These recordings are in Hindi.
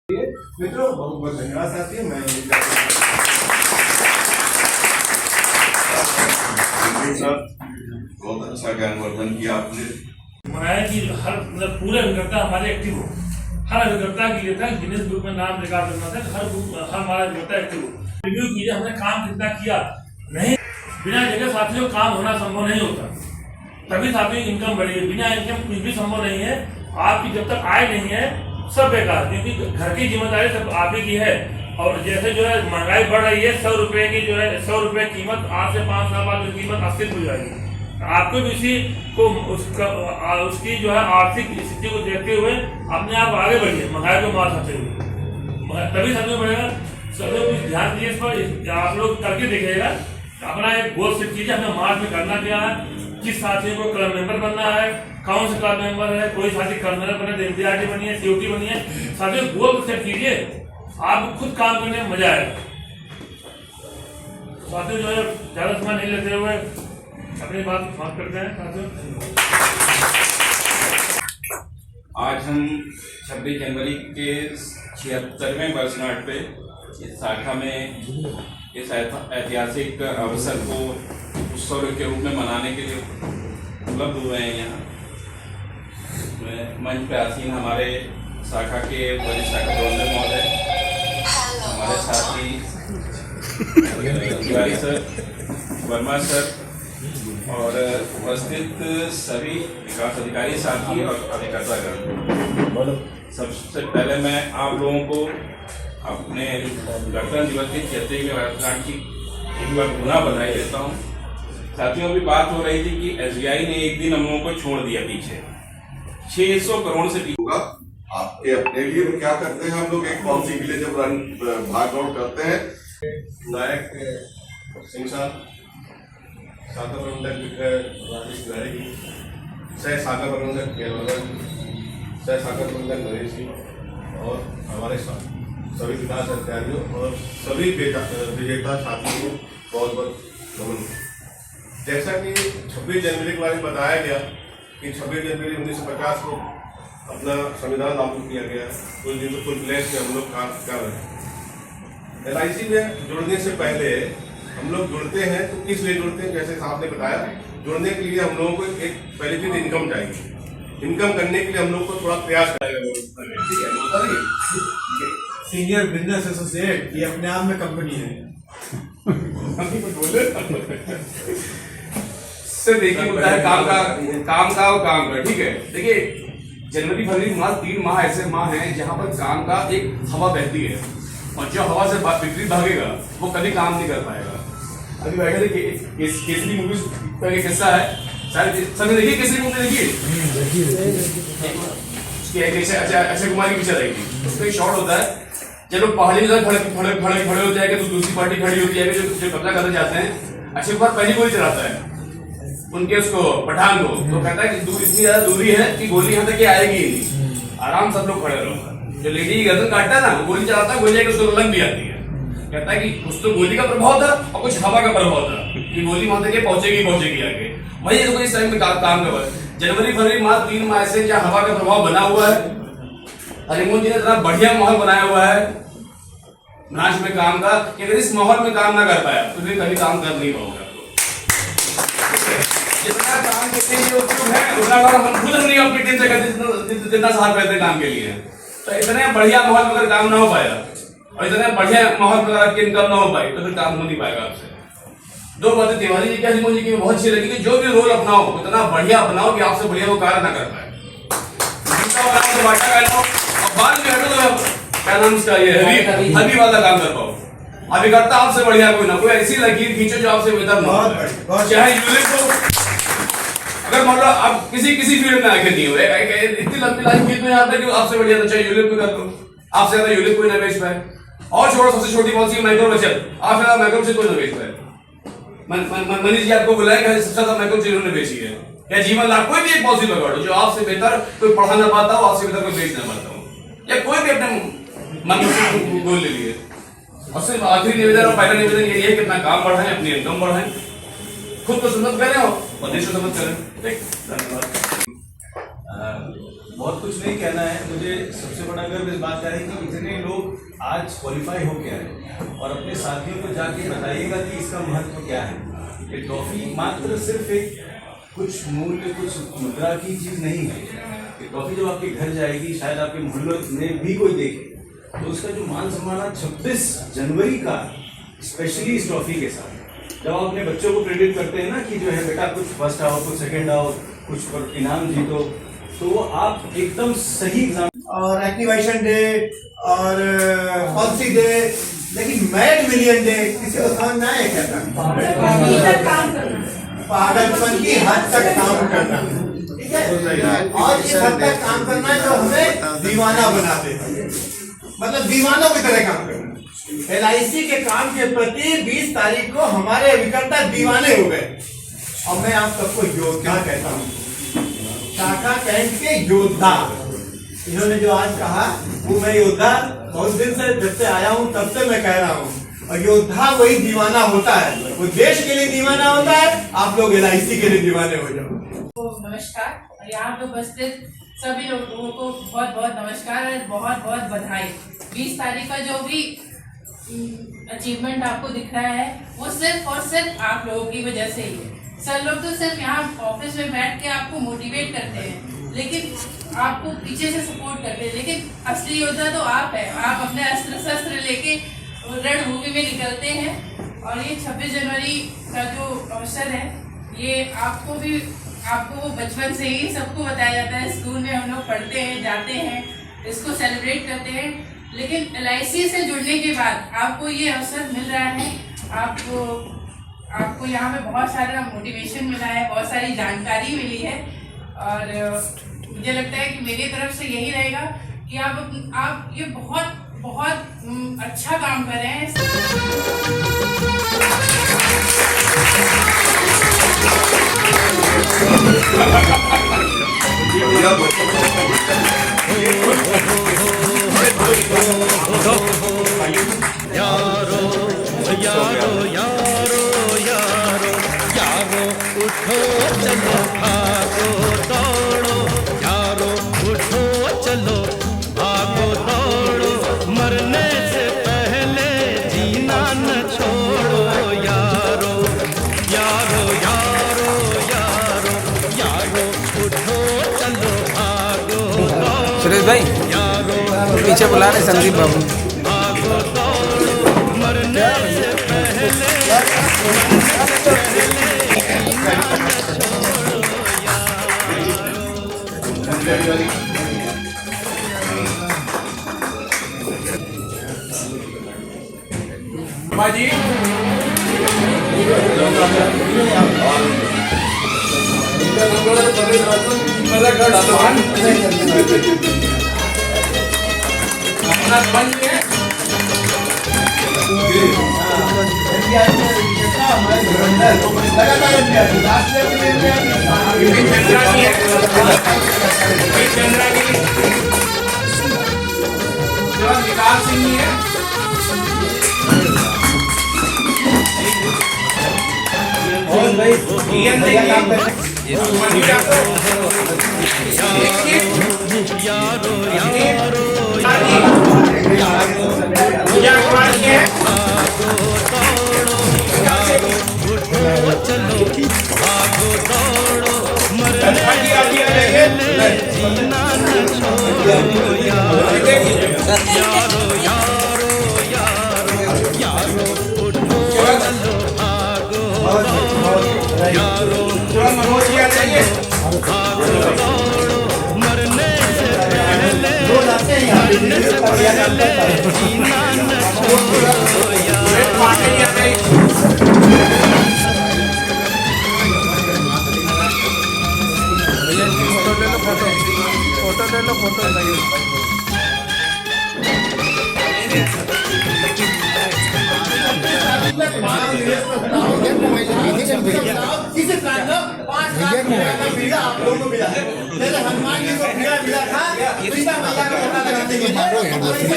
मित्रों बहुत बहुत धन्यवाद साथी। मैं बहुत अच्छा ज्ञानवर्धन किया आपने। मनाया कि हर मतलब पूरे अभिकर्ता हमारे एक्टिव हो। हर अभिकर्ता के लिए था गिनीज बुक में नाम रिकॉर्ड करना था, हर हमारा अभिकर्ता एक्टिव हो। रिव्यू कीजिए हमने काम कितना किया। नहीं, बिना जगह साथियों काम होना संभव नहीं होता, तभी साथियों की इनकम बढ़ी है। बिना इनकम कुछ भी संभव नहीं है। आपकी जब तक आय नहीं है सब बेकार, क्योंकि घर की जिम्मेदारी सब आप ही की है। और जैसे जो है महंगाई बढ़ रही है, 100 रुपए की जो है 100 रुपए कीमत, आज से 5 साल बाद कीमत 80 हो जाएगी। आपको भी इसी को उसकी जो है आर्थिक स्थिति को देखते हुए अपने आप आगे बढ़िए, महंगाई को मार सकते हुए, तभी समय बढ़ेगा। सब लोग कुछ ध्यान दीजिए इस पर, आप लोग करके देखिएगा। अपना एक गोल सेट कीजिए, हमें मार्च में करना क्या है, किस साथी को क्लब मेंबर बनना है, कौन से क्लब मेंबर है, कोई साथी कर्नल बने, एमपीआरटी बनी है, सीओटी बनी है। साथियों गोल सेट कीजिए, आपको खुद काम करने में मजा आएगा। साथियों जो है ज्यादा समय नहीं लेते हुए अपनी बात समाप्त करते हैं। साथियों आज हम 26 जनवरी के 76वें वर्षगांठ पे इस शाखा में इस ऐतिहासिक अवसर को उत्सव के रूप में मनाने के लिए उपलब्ध हुए हैं। यहाँ मंच पे आसीन हमारे शाखा के वरिष्ठ शाखा प्रबंधक महोदय, हमारे साथी तिवारी सर, वर्मा सर और उपस्थित सभी विकास अधिकारी साथी और अभिकर्तागण। सबसे पहले मैं आप लोगों को अपने गणतंत्र दिवस की 76वें वर्षगांठ की एक बार पुनः बधाई देता हूँ। साथियों अभी बात हो रही थी कि एसबीआई ने एक दिन हम लोगों को छोड़ दिया पीछे, 600 करोड़ से होगा। आपके अपने लिए क्या करते हैं हम लोग एक पॉलिसी के लिए जब रन भाग दौड़ करते हैं। नायक सिंह साहब, शाखा प्रबंधक राजेश तिवारी जी, सह शाखा प्रबंधक केलवलन, सह शाखा प्रबंधक नरेश जी और हमारे साथ सभी विकास अधिकारियों और सभी विजेता साथियों को बहुत बहुत नमन। जैसा कि 26 जनवरी के बारे में बताया गया कि 26 जनवरी 1950 को अपना संविधान लागू किया गया। कुछ दिन तो फुल फ्लैश में हम लोग काम कर रहे हैं। LIC में जुड़ने से पहले हम लोग जुड़ते हैं तो किस लिए जुड़ते हैं, जैसे साहब ने बताया, जुड़ने के लिए हम लोगों को एक पहली चीज इनकम चाहिए। इनकम करने के लिए हम लोग को थोड़ा प्रयास करेगा। सीनियर बिजनेस एसोसिएट ये अपने आप में कंपनी है। सर देखिए होता है काम का ठीक है। देखिए जनवरी फरवरी मार्च 3 माह ऐसे माह हैं जहां पर काम का एक हवा बहती है और जो हवा से विपरीत भागेगा वो कभी काम नहीं कर पाएगा। अभी बैठे देखिए केसरी मूवी का एक हिस्सा है, शायद देखिए केसरी मूवी देखिए, अक्षय कुमार की पिक्चर आई थी, उसका एक शॉट होता है जब लोग पहाड़ी में खड़े हो जाएंगे तो दूसरी पार्टी खड़ी होती है, जो कब्जा करना चाहते हैं। अक्षय कुमार पहली गोली चलाता है उनके उसको पठान को, तो कहता है कि इतनी ज्यादा दूरी है कि गोली यहाँ तक आएगी ही नहीं, आराम सब लोग खड़े रहो। जो लेडी की गर्दन काटता है ना, वो गोली चलाता है, गोली उसको लग भी आती है। कहता है कि कुछ तो गोली का प्रभाव था और कुछ हवा का प्रभाव था कि गोली वहां तक पहुंचेगी आगे। वही देखो इस टाइम में काम कर जनवरी फरवरी मार्च 3 माह से क्या हवा का प्रभाव बना हुआ है। हरिमोहन जी ने इतना बढ़िया माहौल बनाया हुआ है ब्रांच में काम का कि अगर इस माहौल में काम ना कर पाया तो फिर कभी काम कर नहीं पाओगे। जितना काम करने के लिए उपयोग है उतना हम खुद नहीं अपनी टीम से जितना साथ रहते हैं काम के लिए। तो इतने बढ़िया माहौल में अगर काम ना हो पाया और इतने बढ़िया माहौल में अगर इनकम ना हो पाई तो फिर काम हो नहीं पाएगा आपसे। दो बातें तिवारी जी की हरिमोहन जी की बहुत अच्छी लगी कि जो भी रोल अपनाओ उतना बढ़िया अपनाओ कि आपसे बढ़िया वो कार्य ना कर पाए। बाद में हटो क्या नाम इसका ये हबी वाला काम कर पाओ। अभिकर्ता आपसे बढ़िया कोई ना, कोई ऐसी लकीर खींचो जो आपसे बेहतर ना हो। चाहे यूलिप को अगर मान लो आप किसी फील्ड में आगे नहीं हो, इतनी लंबी लाइन खींच में यहाँ तक आपसे बढ़िया तो चाहे यूलिप को कर लो, आपसे ज्यादा यूलिप कोई ना बेच पाए। और छोड़ो सबसे छोटी पॉलिसी माइक्रो बचत, आपसे ज्यादा माइक्रो बचत कोई ना बेच पाए। मनीष जी आपको बुलाएंगे सबसे ज्यादा माइक्रो बचत इन्होंने बेची है। या जीवन लाभ कोई भी एक पॉलिसी लगा दो जो आपसे बेहतर कोई पढ़ा ना पाता हो, आपसे बेहतर कोई बेच ना पाता हो, या कोई भी अपने मन में गोल ले लिए। और सिर्फ आखिरी निवेदन और पहला निवेदन यही है कि अपना काम बढ़ाएं, अपनी इनकम बढ़ाएं, खुद को समझ करें और देश को समझ करें। धन्यवाद। बहुत कुछ नहीं कहना है मुझे। सबसे बड़ा गर्व इस बात का है कि इतने लोग आज क्वालिफाई हो गए हैं और अपने साथियों को जाके बताइएगा कि इसका महत्व क्या है। ये ट्रॉफी मात्र सिर्फ एक कुछ मूल्य कुछ मुद्रा की चीज़ नहीं है। ये ट्रॉफी जब आपके घर जाएगी, शायद आपके मोहल्लों में भी कोई देखे, तो उसका जो मान सम्मान 26 जनवरी का स्पेशली इस ट्रॉफी के साथ जब आप अपने बच्चों को प्रेरित करते हैं ना कि जो है बेटा कुछ फर्स्ट आओ, कुछ सेकंड आओ, कुछ इनाम जीतो, तो वो आप एकदम सही एग्जाम और एक्टिवेशन डे और पॉलिसी डे, लेकिन मैड मिलियन डे किसी को समझ में आए क्या? पागलपन की हद तक काम करना, ठीक है, और इस हद तक काम करना है जो हमें दीवाना बना दे, मतलब दीवानों की तरह काम करना। LIC के काम के प्रति 20 तारीख को हमारे विक्रेता दीवाने हो गए और मैं आप सबको योद्धा कहता हूँ, शाखा कैंट के योद्धा। इन्होंने जो आज कहा वो मैं योद्धा बहुत दिन से जब से आया हूँ तब से मैं कह रहा हूँ, और योद्धा वही दीवाना होता है, वो देश के लिए दीवाना होता है। आप लोग LIC के लिए दीवाने हो जाओ। नमस्कार, यहाँ पे उपस्थित सभी लोगों को बहुत बहुत नमस्कार और बहुत बहुत बधाई। 20 तारीख का जो भी अचीवमेंट आपको दिख रहा है वो सिर्फ और सिर्फ आप लोगों की वजह से ही है। सर लोग तो सिर्फ यहाँ ऑफिस में बैठ के आपको मोटिवेट करते हैं, लेकिन आपको पीछे से सपोर्ट करते हैं, लेकिन असली योद्धा तो आप है। आप अपने अस्त्र शस्त्र लेके रणभूमि में निकलते हैं और ये 26 जनवरी का जो अवसर है ये आपको बचपन से ही सबको बताया जाता है, स्कूल में हम लोग पढ़ते हैं, जाते हैं, इसको सेलिब्रेट करते हैं, लेकिन LIC से जुड़ने के बाद आपको ये अवसर मिल रहा है। आपको यहाँ पे बहुत सारा मोटिवेशन मिला है, बहुत सारी जानकारी मिली है और मुझे लगता है कि मेरी तरफ से यही रहेगा कि आप ये बहुत बहुत अच्छा काम कर रहे हैं। यारो यारो यारो यारो यारो उठो चलो भागो दौड़ो, यारो उठो चलो भागो दौड़ो, मरने से पहले जीना न छोड़ो, यारो यारो यारो यारो यारो उठो चलो भागो दौड़ो। सुरेश भाई पीछे बुला रहे संदीप बाबू। मरने से पहले जी विकास सिंह जी है, यारो यारो उठो चलो भागो दौड़ो, मरने से पहले जीना न छोड़ो, यारो यारो यारो यारो उठो चलो भागो दौड़ो, यारो भागो दौड़ो, मरने से पहले जीना न छोड़ो, फोटो ले लो किसी कारण 5 लाख का वीजा आप लोगों को मिला है। जैसे हनुमान जी को वीजा मिला था, सीता मैया का पता लगाने के लिए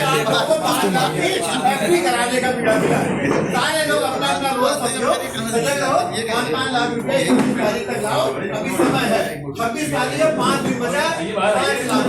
आपको 5 लाख की एफडी कराने का वीजा मिला है। सारे लोग अपना अपना वो समझो, सजग रहो, 5-5 लाख रुपए 26 तारीख तक लाओ, अभी समय है, 26 तारीख है, 5 दिन बचा, 5 लाख इंसान